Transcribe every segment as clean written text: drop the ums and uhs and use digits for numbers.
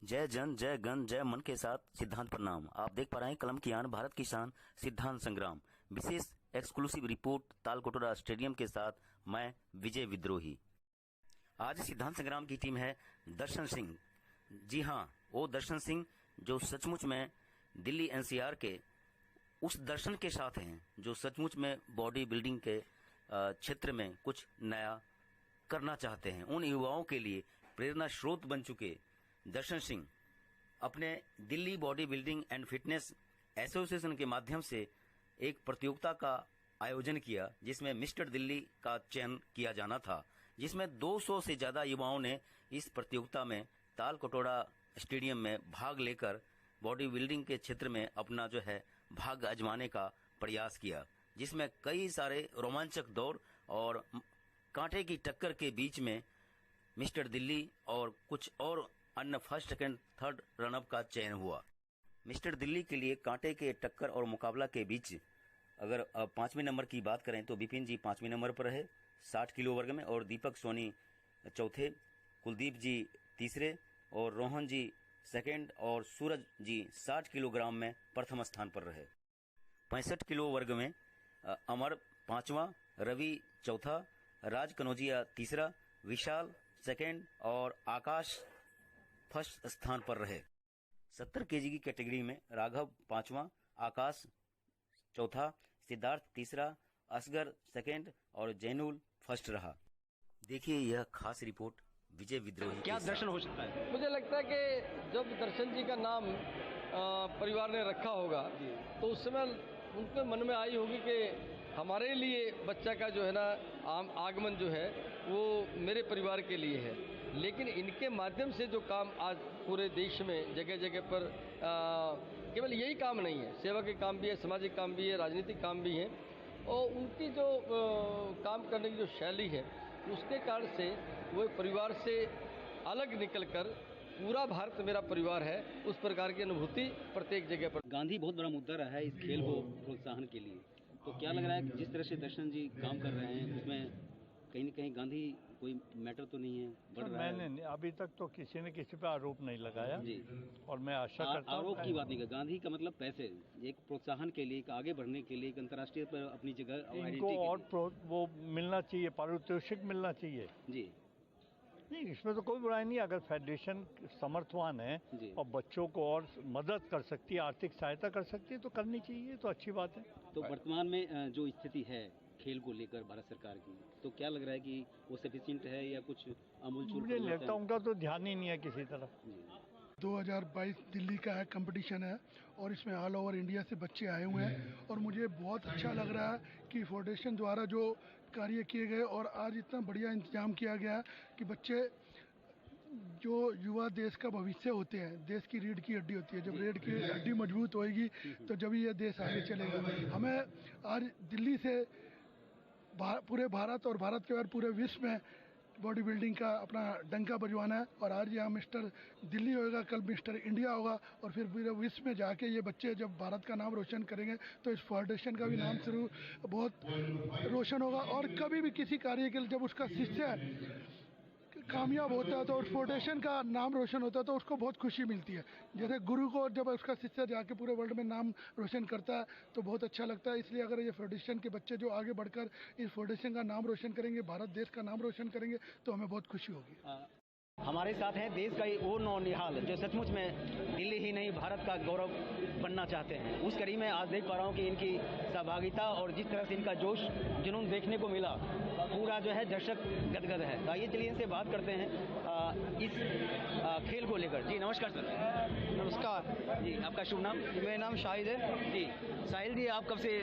जय जन जय गण जय मन के साथ सिद्धांत प्रणाम। आप देख पा रहे हैं कलम की आन, भारत की शान, सिद्धांत संग्राम। विशेष एक्सक्लूसिव रिपोर्ट तालकटोरा स्टेडियम के साथ मैं विजय विद्रोही। आज सिद्धांत संग्राम की टीम है दर्शन सिंह। जी हाँ, वो दर्शन सिंह जो सचमुच में दिल्ली एनसीआर के उस दर्शन के साथ हैं जो सचमुच में बॉडी बिल्डिंग के क्षेत्र में कुछ नया करना चाहते हैं। उन युवाओं के लिए प्रेरणा स्रोत बन चुके दर्शन सिंह अपने Delhi body building and fitness association के माध्यम से एक प्रतियोगिता का आयोजन किया, जिसमें मिस्टर दिल्ली का चयन किया जाना था, जिसमें 200 से ज्यादा युवाओं ने इस प्रतियोगिता में तालकटोरा स्टेडियम में भाग लेकर बॉडी बिल्डिंग के क्षेत्र में अपना जो है भाग आजमाने का प्रयास किया, जिसमें कई सारे रोमांचक दौड़ और कांटे की टक्कर के बीच में मिस्टर दिल्ली और कुछ और अन्य फर्स्ट सेकंड थर्ड रनअप का चयन हुआ। मिस्टर दिल्ली के लिए कांटे के टक्कर और मुकाबला के बीच अगर 5वें नंबर की बात करें तो विपिन जी 5वें नंबर पर है 60 किलो वर्ग में, और दीपक सोनी चौथे, कुलदीप जी तीसरे, और रोहन जी सेकंड, और सूरज जी 60 किलोग्राम में प्रथम स्थान पर रहे। 65 किलो वर्ग में अमर 5वां, रवि चौथा, राज कनौजिया तीसरा, विशाल सेकंड और आकाश फर्स्ट स्थान पर रहे। 70 केजी की कैटेगरी में राघव 5वां, आकाश चौथा, सिद्धार्थ तीसरा, असगर सेकंड और जैनुल फर्स्ट रहा। देखिए यह खास रिपोर्ट विजय विद्रोही। क्या दर्शन हो सकता है? मुझे लगता है कि जब दर्शन जी का नाम परिवार ने रखा होगा तो उस समय उनके मन में आई होगी कि हमारे लिए बच्चा का जो है ना आगमन जो है वो मेरे परिवार के लिए है। लेकिन इनके माध्यम से जो काम आज पूरे देश में जगह जगह पर केवल यही काम नहीं है, सेवा के काम भी है, सामाजिक काम भी है, राजनीतिक काम भी है, और उनकी जो काम करने की जो शैली है उसके कारण से वो परिवार से अलग निकलकर पूरा भारत मेरा परिवार है, उस प्रकार की अनुभूति प्रत्येक जगह पर। गांधी बहुत बड़ा मुद्दा रहा है इस खेल को प्रोत्साहन के लिए, तो क्या लग रहा है कि जिस तरह से दर्शन जी काम कर रहे हैं उसमें कहीं न कहीं गांधी कोई मैटर तो नहीं है, बढ़ रहा है? मैंने अभी तक तो किसी ने किसी पर आरोप नहीं लगाया जी, और मैं आशा करता हूं आरोप की बात नहीं कर, गांधी का मतलब पैसे, एक प्रोत्साहन के लिए, एक आगे बढ़ने के लिए, एक अंतर्राष्ट्रीय पर अपनी जगह इनको और वो मिलना चाहिए, पारितोषिक मिलना चाहिए जी। नहीं, इसमें तो कोई बुराई नहीं। अगर फेडरेशन समर्थवान है और बच्चों को और मदद कर सकती है, आर्थिक सहायता कर सकती है तो करनी चाहिए, तो अच्छी बात है। तो वर्तमान में जो स्थिति है खेल को लेकर भारत सरकार की, तो क्या लग रहा है कि वो सफिशिएंट है या कुछ अमूलचूल? मुझे लगता है उनका तो ध्यान ही नहीं है किसी तरफ। 2022 दिल्ली का है कंपटीशन है और इसमें ऑल ओवर इंडिया से बच्चे आए हुए हैं, और मुझे बहुत अच्छा लग रहा है कि फाउंडेशन द्वारा जो कार्य किए गए और आज इतना बढ़िया इंतजाम किया गया कि बच्चे जो युवा देश का भविष्य होते हैं, देश की रीढ़ की हड्डी होती है, जब रीढ़ की हड्डी मजबूत होएगी तो जब ये देश आगे चलेगा। हमें आज दिल्ली से पूरे भारत और भारत के बाद पूरे विश्व में बॉडी बिल्डिंग का अपना डंका बजवाना है, और आज यहाँ मिस्टर दिल्ली होगा, कल मिस्टर इंडिया होगा, और फिर पूरे विश्व में जाके ये बच्चे जब भारत का नाम रोशन करेंगे तो इस फाउंडेशन का भी नाम शुरू बहुत रोशन होगा। और कभी भी किसी कार्य के लिए जब उसका शिष्य कामयाब होता है तो उस फाउंडेशन का नाम रोशन होता है तो उसको बहुत खुशी मिलती है। जैसे गुरु को जब उसका शिष्य जाके पूरे वर्ल्ड में नाम रोशन करता है तो बहुत अच्छा लगता है। इसलिए अगर ये फाउंडेशन के बच्चे जो आगे बढ़कर इस फाउंडेशन का नाम रोशन करेंगे, भारत देश का नाम रोशन करेंगे, तो हमें बहुत खुशी होगी। हमारे साथ है देश का वो नौनिहाल जो सचमुच में दिल्ली ही नहीं भारत का गौरव बनना चाहते हैं। उस कड़ी में आज देख पा रहा हूँ कि इनकी सहभागिता और जिस तरह से इनका जोश जुनून देखने को मिला, पूरा जो है दर्शक गदगद है। तो आइए चलिए इनसे बात करते हैं इस खेल को लेकर। जी नमस्कार सर। नमस्कार जी, आपका शुभ नाम? मेरा नाम शाहिद है। जी साहिल जी, आप कब से?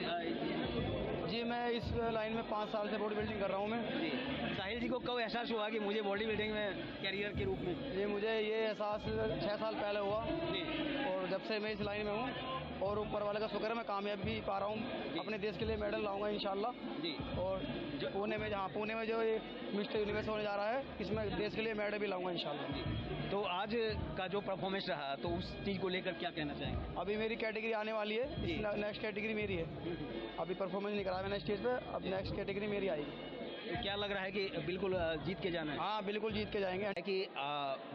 जी मैं इस लाइन में 5 साल से बॉडी बिल्डिंग कर रहा हूँ मैं। जी साहिल जी को कब एहसास हुआ कि मुझे बॉडी बिल्डिंग में कैरियर के रूप में? जी मुझे ये एहसास 6 साल पहले हुआ जी, और जब से मैं इस लाइन में हूँ और ऊपर वाले का शुक्र है मैं कामयाब भी पा रहा हूँ। अपने देश के लिए मेडल लाऊंगा इंशाल्लाह जी। और जो पुणे में जो ये मिस्टर यूनिवर्स होने जा रहा है, इसमें देश के लिए मेडल भी लाऊंगा इंशाल्लाह जी। तो आज का जो परफॉर्मेंस रहा तो उस चीज़ को लेकर क्या कहना चाहेंगे? अभी मेरी कैटेगरी आने वाली है, नेक्स्ट कैटेगरी मेरी है। अभी परफॉर्मेंस नहीं करा मैंने स्टेज पे, अब नेक्स्ट कैटेगरी मेरी आएगी। तो क्या लग रहा है कि बिल्कुल जीत के जाना है? हाँ बिल्कुल जीत के जाएंगे। है कि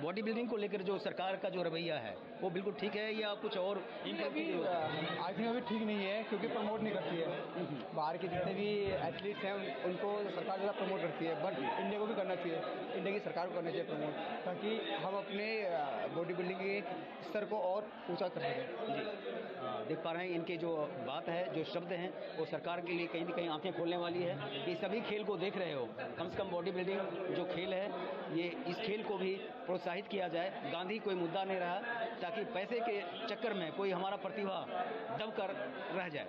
बॉडी बिल्डिंग को लेकर जो सरकार का जो रवैया है वो बिल्कुल ठीक है या कुछ और आई थिंक अभी ठीक नहीं है, क्योंकि प्रमोट नहीं करती है। बाहर के जितने भी एथलीट्स हैं उनको सरकार ज़्यादा प्रमोट करती है, बट इंडिया को भी करना चाहिए, इंडिया की सरकार को करना चाहिए प्रमोट, ताकि हम अपने बॉडी बिल्डिंग के स्तर को और ऊंचा कर सकें। जी देख पा रहे हैं इनके जो बात है, जो शब्द हैं, वो सरकार के लिए कहीं ना कहीं आंखें खोलने वाली है कि सभी खेल को देख रहे हो, कम से कम बॉडी बिल्डिंग जो खेल है ये इस खेल को भी प्रोत्साहित किया जाए। गांधी कोई मुद्दा नहीं रहा, ताकि पैसे के चक्कर में कोई हमारा प्रतिभा दब कर रह जाए।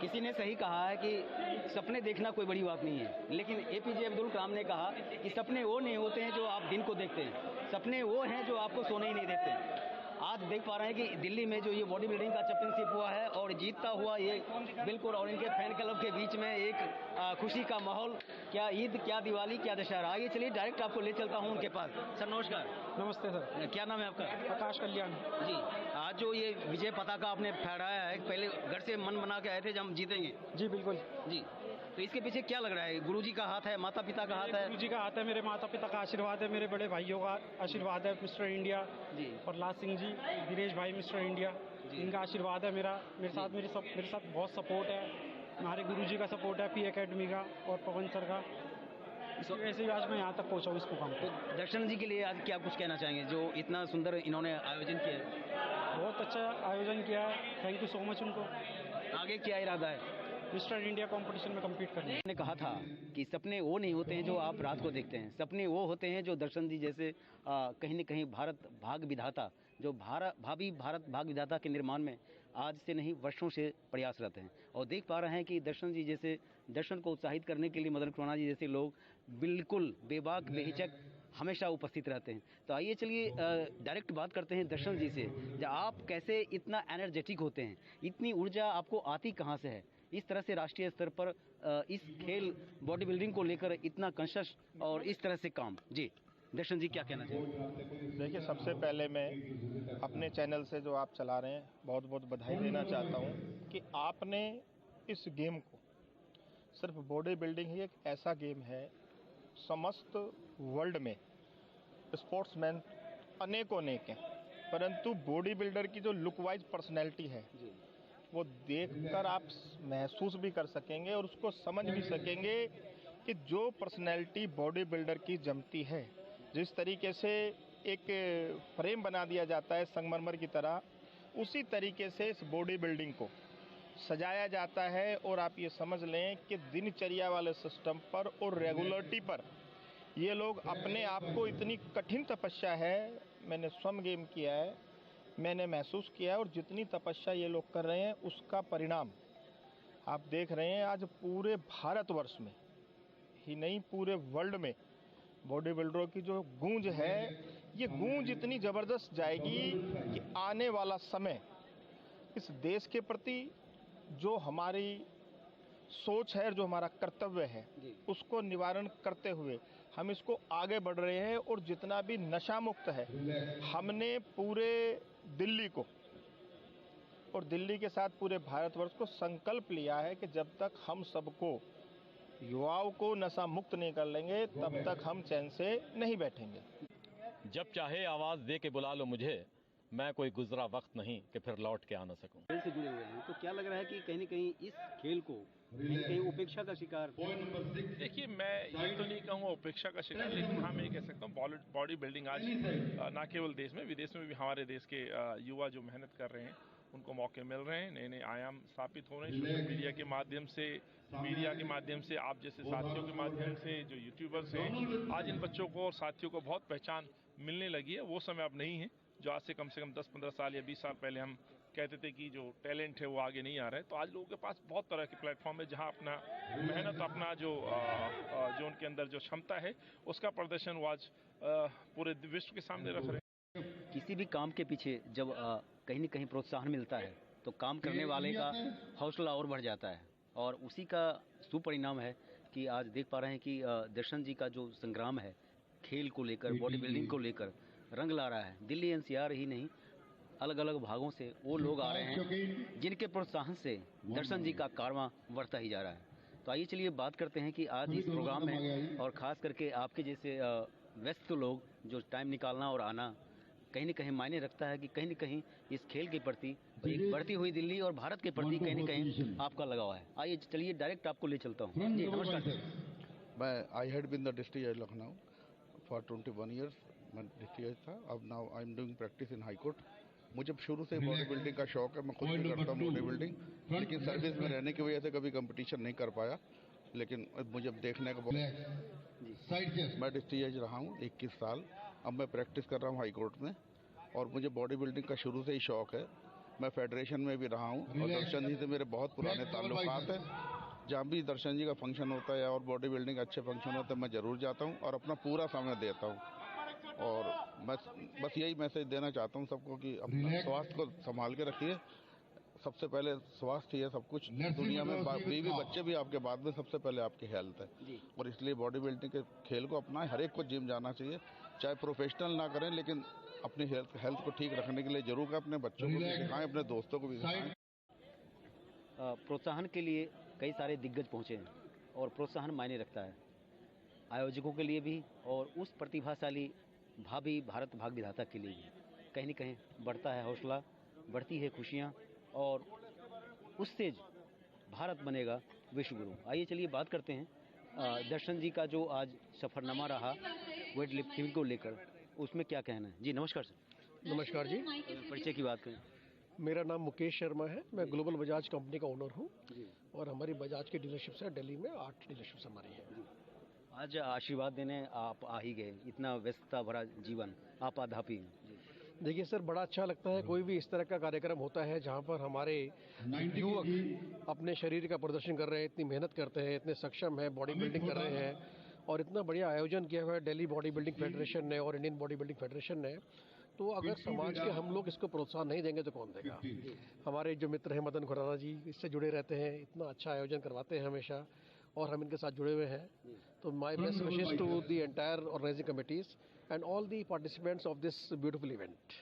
किसी ने सही कहा है कि सपने देखना कोई बड़ी बात नहीं है, लेकिन एपीजे अब्दुल कलाम ने कहा कि सपने वो नहीं होते हैं जो आप दिन को देखते हैं, सपने वो हैं जो आपको सोने ही नहीं देते। आज देख पा रहे हैं कि दिल्ली में जो ये बॉडी बिल्डिंग का चैंपियनशिप हुआ है और जीतता हुआ ये बिल्कुल, और इनके फैन क्लब के बीच में एक खुशी का माहौल, क्या ईद, क्या दिवाली, क्या दशहरा। आइए चलिए डायरेक्ट आपको ले चलता हूँ उनके पास। सर नमस्कार। नमस्ते सर। क्या नाम है आपका? प्रकाश कल्याण जी। आज जो ये विजय पताका आपने फहराया है, पहले घर से मन बना के आए थे जब हम जीतेंगे? जी बिल्कुल जी। तो इसके पीछे क्या लग रहा है? गुरुजी का हाथ है, माता पिता का हाथ है? गुरु जी का हाथ है, मेरे माता पिता का आशीर्वाद है, मेरे बड़े भाइयों का आशीर्वाद है, मिस्टर इंडिया जी। प्रहलाद सिंह जी, दिनेश भाई मिस्टर इंडिया, इनका आशीर्वाद है मेरे साथ बहुत सपोर्ट है। हमारे गुरुजी का सपोर्ट है, पी एकेडमी का और पवन सर का। इसी वजह से आज मैं यहाँ तक पहुँचा हूँ इस मुकाम तो पर। दर्शन जी के लिए आज क्या कुछ कहना चाहेंगे, जो इतना सुंदर इन्होंने आयोजन किया है? बहुत अच्छा आयोजन किया है, थैंक यू सो मच उनको। आगे क्या इरादा है? मिस्टर इंडिया कंपटीशन में कम्पीट करना है। ने कहा था कि सपने वो नहीं होते हैं जो आप रात को देखते हैं, सपने वो होते हैं जो दर्शन जी जैसे कहीं न कहीं भारत भाग विधाता, जो भावी भारत भाग विधाता के निर्माण में आज से नहीं वर्षों से प्रयासरत हैं। और देख पा रहे हैं कि दर्शन जी जैसे, दर्शन को उत्साहित करने के लिए मदन खुराना जी जैसे लोग बिल्कुल बेबाक बेहिचक हमेशा उपस्थित रहते हैं। तो आइए चलिए डायरेक्ट बात करते हैं दर्शन जी से। आप कैसे इतना एनर्जेटिक होते हैं, इतनी ऊर्जा आपको आती कहाँ से है, इस तरह से राष्ट्रीय स्तर पर इस खेल बॉडी बिल्डिंग को लेकर इतना कॉन्शियस और इस तरह से काम? जी दर्शन जी क्या कहना चाहिए? देखिए, सबसे पहले मैं अपने चैनल से जो आप चला रहे हैं बहुत बहुत बधाई देना चाहता हूं कि आपने इस गेम को, सिर्फ बॉडी बिल्डिंग ही एक ऐसा गेम है, समस्त वर्ल्ड में स्पोर्ट्समैन अनेकों हैं, परंतु बॉडी बिल्डर की जो लुक वाइज पर्सनैलिटी है वो देखकर आप महसूस भी कर सकेंगे और उसको समझ भी सकेंगे कि जो पर्सनैलिटी बॉडी बिल्डर की जमती है, जिस तरीके से एक फ्रेम बना दिया जाता है संगमरमर की तरह, उसी तरीके से इस बॉडी बिल्डिंग को सजाया जाता है। और आप ये समझ लें कि दिनचर्या वाले सिस्टम पर और रेगुलरिटी पर ये लोग अपने आप को, इतनी कठिन तपस्या है, मैंने स्वयं गेम किया है, मैंने महसूस किया है, और जितनी तपस्या ये लोग कर रहे हैं उसका परिणाम आप देख रहे हैं। आज पूरे भारतवर्ष में ही नहीं, पूरे वर्ल्ड में बॉडी बिल्डरों की जो गूंज है, ये गूंज इतनी ज़बरदस्त जाएगी कि आने वाला समय इस देश के प्रति जो हमारी सोच है, जो हमारा कर्तव्य है, उसको निवारण करते हुए हम इसको आगे बढ़ रहे हैं। और जितना भी नशा मुक्त है, हमने पूरे दिल्ली को और दिल्ली के साथ पूरे भारतवर्ष को संकल्प लिया है कि जब तक हम सबको, युवाओं को नशा मुक्त नहीं कर लेंगे, तब तक हम चैन से नहीं बैठेंगे। जब चाहे आवाज़ दे के बुला लो मुझे, मैं कोई गुजरा वक्त नहीं कि फिर लौट के आ न सकूं। खेल से जुड़े हुए हैं, तो क्या लग रहा है कि कहीं न कहीं इस खेल को कहीं उपेक्षा का शिकार? देखिए, मैं ये तो नहीं कहूँगा उपेक्षा का शिकार, लेकिन हाँ मैं ये कह सकता हूँ बॉडी बिल्डिंग आज ना केवल देश में, विदेश में भी हमारे देश के युवा जो मेहनत कर रहे हैं उनको मौके मिल रहे हैं, नए नए आयाम स्थापित हो रहे हैं सोशल मीडिया के माध्यम से, मीडिया के माध्यम से, आप जैसे साथियों के माध्यम से, जो यूट्यूबर्स हैं। आज इन बच्चों को और साथियों को बहुत पहचान मिलने लगी है। वो समय अब नहीं है जो आज से कम 10-15 साल या 20 साल पहले हम कहते थे कि जो टैलेंट है वो आगे नहीं आ रहा है। तो आज लोगों के पास बहुत तरह के प्लेटफॉर्म है जहां अपना मेहनत, अपना जो उनके अंदर जो क्षमता है उसका प्रदर्शन वो आज पूरे विश्व के सामने रख रहे हैं। किसी भी काम के पीछे जब कहीं न कहीं प्रोत्साहन मिलता है तो काम करने वाले का हौसला और बढ़ जाता है, और उसी का सुपरिणाम है कि आज देख पा रहे हैं कि दर्शन जी का जो संग्राम है खेल को लेकर, बॉडी बिल्डिंग को लेकर रंग ला रहा है। दिल्ली एनसीआर ही नहीं, अलग अलग भागों से वो लोग आ रहे हैं जिनके प्रोत्साहन से दर्शन जी का कारवां बढ़ता ही जा रहा है। तो तो आइए चलिए बात करते हैं कि आज इस प्रोग्राम में और ख़ास करके आपके जैसे व्यस्त लोग जो टाइम निकालना और आना कहीं न कहीं मायने रखता है कि कहीं न कहीं इस खेल के प्रति एक बढ़ती हुई दिल्ली और भारत के प्रति कहीं न कहीं आपका लगाव है। आइए चलिए डायरेक्ट आपको ले चलता हूँ। जी नमस्कार sir. I had been the district जज लखनऊ फॉर 21 ईयर्स। मैं डिस्ट्रिक्ट जज था। अब now I am doing practice in high court. मुझे शुरू से बॉडी बिल्डिंग का शौक है। मैं खुद भी करता हूँ बॉडी बिल्डिंग, लेकिन सर्विस में रहने की वजह से कभी कंपटीशन नहीं कर पाया। लेकिन मुझे देखने का मैं डिस्ट्रिक्ट जज रहा हूँ 21 साल। अब मैं प्रैक्टिस कर रहा हूँ हाई कोर्ट में और मुझे बॉडी बिल्डिंग का शुरू से ही शौक है। मैं फेडरेशन में भी रहा हूँ और दर्शन जी से मेरे बहुत पुराने ताल्लुकात हैं। जहाँ भी दर्शन जी का फंक्शन होता है और बॉडी बिल्डिंग अच्छे फंक्शन होते हैं मैं ज़रूर जाता हूँ और अपना पूरा समय देता हूँ। और बस यही मैसेज देना चाहता हूँ सबको कि अपना स्वास्थ्य को संभाल के रखिए। सबसे पहले स्वास्थ्य ही है सब कुछ दुनिया में। बीवी बच्चे भी आपके बाद में, सबसे पहले आपकी हेल्थ है। और इसलिए बॉडी बिल्डिंग के खेल को अपनाएं। हर एक को जिम जाना चाहिए, चाहे प्रोफेशनल ना करें लेकिन अपनी हेल्थ को ठीक रखने के लिए जरूर करें। अपने बच्चों को भी सिखाएं, अपने दोस्तों को भी सिखाएं। प्रोत्साहन के लिए कई सारे दिग्गज पहुँचे हैं और प्रोत्साहन मायने रखता है आयोजकों के लिए भी और उस प्रतिभाशाली भावी भारत भाग विधाता के लिए भी। कहीं न कहीं बढ़ता है हौसला, बढ़ती है खुशियाँ और उससे भारत बनेगा विश्व गुरु। आइए चलिए बात करते हैं दर्शन जी का जो आज सफ़रनामा रहा वेट लिफ्टिंग को लेकर, उसमें क्या कहना है। जी नमस्कार सर। नमस्कार जी। परिचय की बात करें। मेरा नाम मुकेश शर्मा है। मैं ग्लोबल बजाज कंपनी का ओनर हूँ और हमारी बजाज की डीलरशिप्स है दिल्ली में 8 डीलरशिप्स हमारी है। आज आशीर्वाद देने आप आ ही गए, इतना व्यस्तता भरा जीवन आपाधापी। देखिए सर, बड़ा अच्छा लगता है कोई भी इस तरह का कार्यक्रम होता है जहाँ पर हमारे युवक अपने शरीर का प्रदर्शन कर रहे हैं, इतनी मेहनत करते हैं, इतने सक्षम है, बॉडी बिल्डिंग कर रहे हैं और इतना बढ़िया आयोजन किया हुआ है दिल्ली बॉडी बिल्डिंग फेडरेशन ने और इंडियन बॉडी बिल्डिंग फेडरेशन ने। तो अगर समाज के हम लोग इसको प्रोत्साहन नहीं देंगे तो कौन देगा। हमारे जो मित्र हैं मदन खुराना जी, इससे जुड़े रहते हैं, इतना अच्छा आयोजन करवाते हैं हमेशा और हम इनके साथ जुड़े हुए हैं। तो my best wishes to the entire organising committees and all the participants of this beautiful event.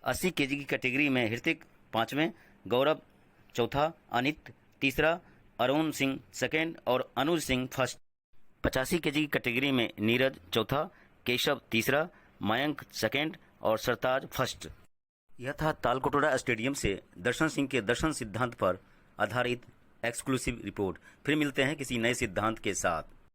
80 KG की कैटेगरी में ऋतिक 5वें, गौरव 4था, अनित 3रा, अरुण सिंह 2nd और अनुज सिंह 1st। 85 केजी की कैटेगरी में नीरज 4था, केशव 3रा, मयंक 2nd और सरताज 1st। यह था तालकटोरा स्टेडियम से दर्शन सिंह के दर्शन सिद्धांत पर आधारित एक्सक्लूसिव रिपोर्ट। फिर मिलते हैं किसी नए सिद्धांत के साथ।